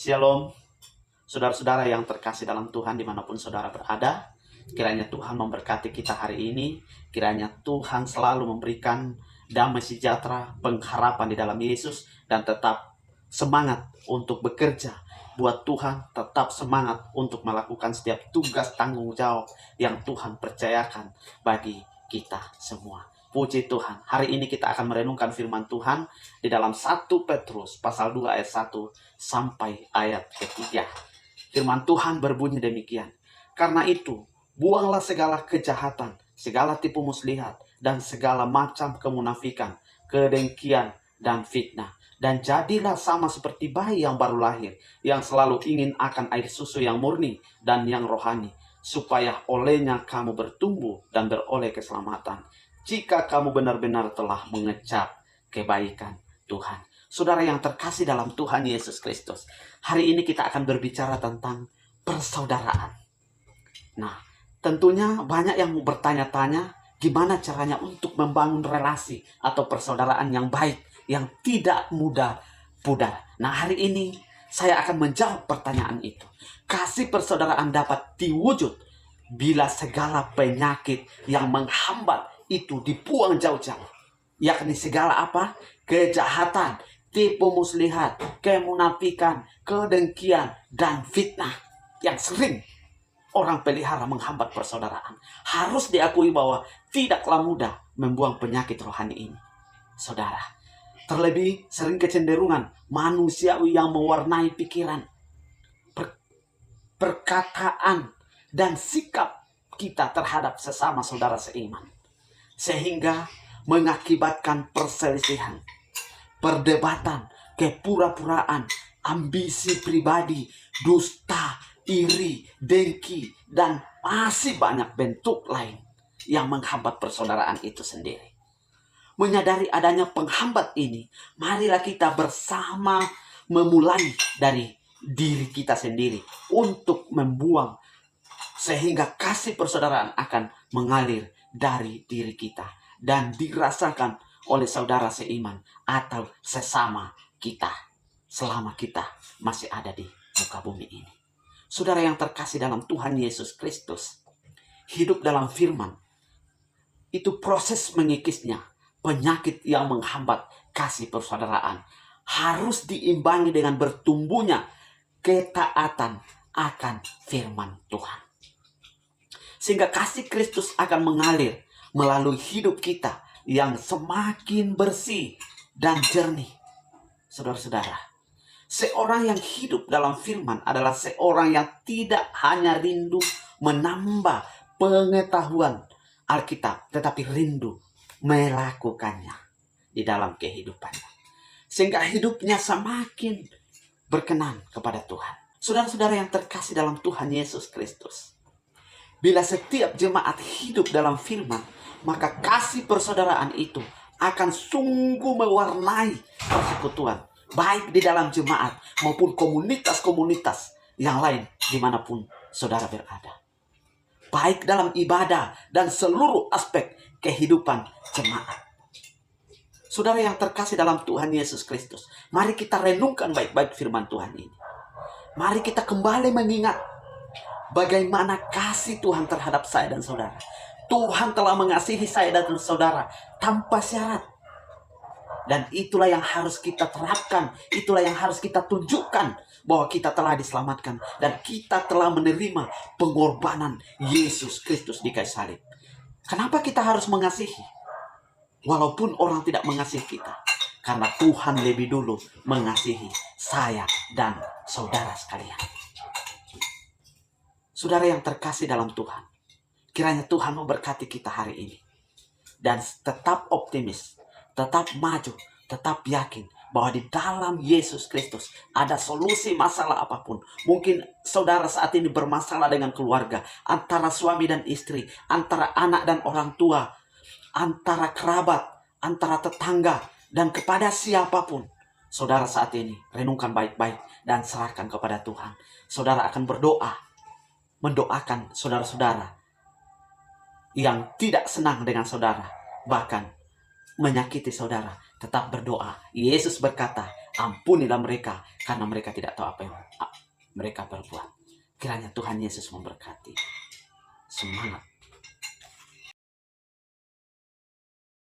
Shalom, saudara-saudara yang terkasih dalam Tuhan dimanapun saudara berada. Kiranya Tuhan memberkati kita hari ini. Kiranya Tuhan selalu memberikan damai sejahtera, pengharapan di dalam Yesus. Dan tetap semangat untuk bekerja buat Tuhan. Tetap semangat untuk melakukan setiap tugas tanggung jawab yang Tuhan percayakan bagi kita semua. Puji Tuhan. Hari ini kita akan merenungkan firman Tuhan di dalam 1 Petrus pasal 2 ayat 1 sampai ayat ketiga. Firman Tuhan berbunyi demikian. Karena itu, buanglah segala kejahatan, segala tipu muslihat, dan segala macam kemunafikan, kedengkian, dan fitnah. Dan jadilah sama seperti bayi yang baru lahir, yang selalu ingin akan air susu yang murni dan yang rohani, supaya olehnya kamu bertumbuh dan beroleh keselamatan, jika kamu benar-benar telah mengecap kebaikan Tuhan. Saudara yang terkasih dalam Tuhan Yesus Kristus, hari ini kita akan berbicara tentang persaudaraan. Nah, tentunya banyak yang bertanya-tanya gimana caranya untuk membangun relasi atau persaudaraan yang baik, yang tidak mudah pudar. Nah, hari ini saya akan menjawab pertanyaan itu. Kasih persaudaraan dapat diwujud bila segala penyakit yang menghambat itu dibuang jauh-jauh. Yakni segala apa? Kejahatan, tipu muslihat, kemunafikan, kedengkian, dan fitnah yang sering orang pelihara menghambat persaudaraan. Harus diakui bahwa tidaklah mudah membuang penyakit rohani ini. Saudara, terlebih sering kecenderungan manusiawi yang mewarnai pikiran, perkataan, dan sikap kita terhadap sesama saudara seiman. Sehingga mengakibatkan perselisihan, perdebatan, kepura-puraan, ambisi pribadi, dusta, iri, dengki, dan masih banyak bentuk lain yang menghambat persaudaraan itu sendiri. Menyadari adanya penghambat ini, marilah kita bersama memulai dari diri kita sendiri untuk membuang, sehingga kasih persaudaraan akan mengalir dari diri kita dan dirasakan oleh saudara seiman atau sesama kita selama kita masih ada di muka bumi ini. Saudara yang terkasih dalam Tuhan Yesus Kristus, hidup dalam firman itu proses mengikisnya penyakit yang menghambat kasih persaudaraan harus diimbangi dengan bertumbuhnya ketaatan akan firman Tuhan. Sehingga kasih Kristus akan mengalir melalui hidup kita yang semakin bersih dan jernih. Saudara-saudara, seorang yang hidup dalam firman adalah seorang yang tidak hanya rindu menambah pengetahuan Alkitab, tetapi rindu melakukannya di dalam kehidupannya. Sehingga hidupnya semakin berkenan kepada Tuhan. Saudara-saudara yang terkasih dalam Tuhan Yesus Kristus, bila setiap jemaat hidup dalam firman, maka kasih persaudaraan itu akan sungguh mewarnai persekutuan, baik di dalam jemaat maupun komunitas-komunitas yang lain dimanapun saudara berada. Baik dalam ibadah dan seluruh aspek kehidupan jemaat. Saudara yang terkasih dalam Tuhan Yesus Kristus, mari kita renungkan baik-baik firman Tuhan ini. Mari kita kembali mengingat bagaimana kasih Tuhan terhadap saya dan saudara. Tuhan telah mengasihi saya dan saudara tanpa syarat. Dan itulah yang harus kita terapkan. Itulah yang harus kita tunjukkan bahwa kita telah diselamatkan. Dan kita telah menerima pengorbanan Yesus Kristus di kayu salib. Kenapa kita harus mengasihi? Walaupun orang tidak mengasihi kita. Karena Tuhan lebih dulu mengasihi saya dan saudara sekalian. Saudara yang terkasih dalam Tuhan, kiranya Tuhan memberkati kita hari ini. Dan tetap optimis, tetap maju, tetap yakin bahwa di dalam Yesus Kristus ada solusi masalah apapun. Mungkin saudara saat ini bermasalah dengan keluarga, antara suami dan istri, antara anak dan orang tua, antara kerabat, antara tetangga, dan kepada siapapun. Saudara saat ini renungkan baik-baik dan serahkan kepada Tuhan. Saudara akan berdoa, mendoakan saudara-saudara yang tidak senang dengan saudara, bahkan menyakiti saudara. Tetap berdoa. Yesus berkata, Ampunilah mereka karena mereka tidak tahu apa yang mereka perbuat. Kiranya Tuhan Yesus memberkati. Semangat.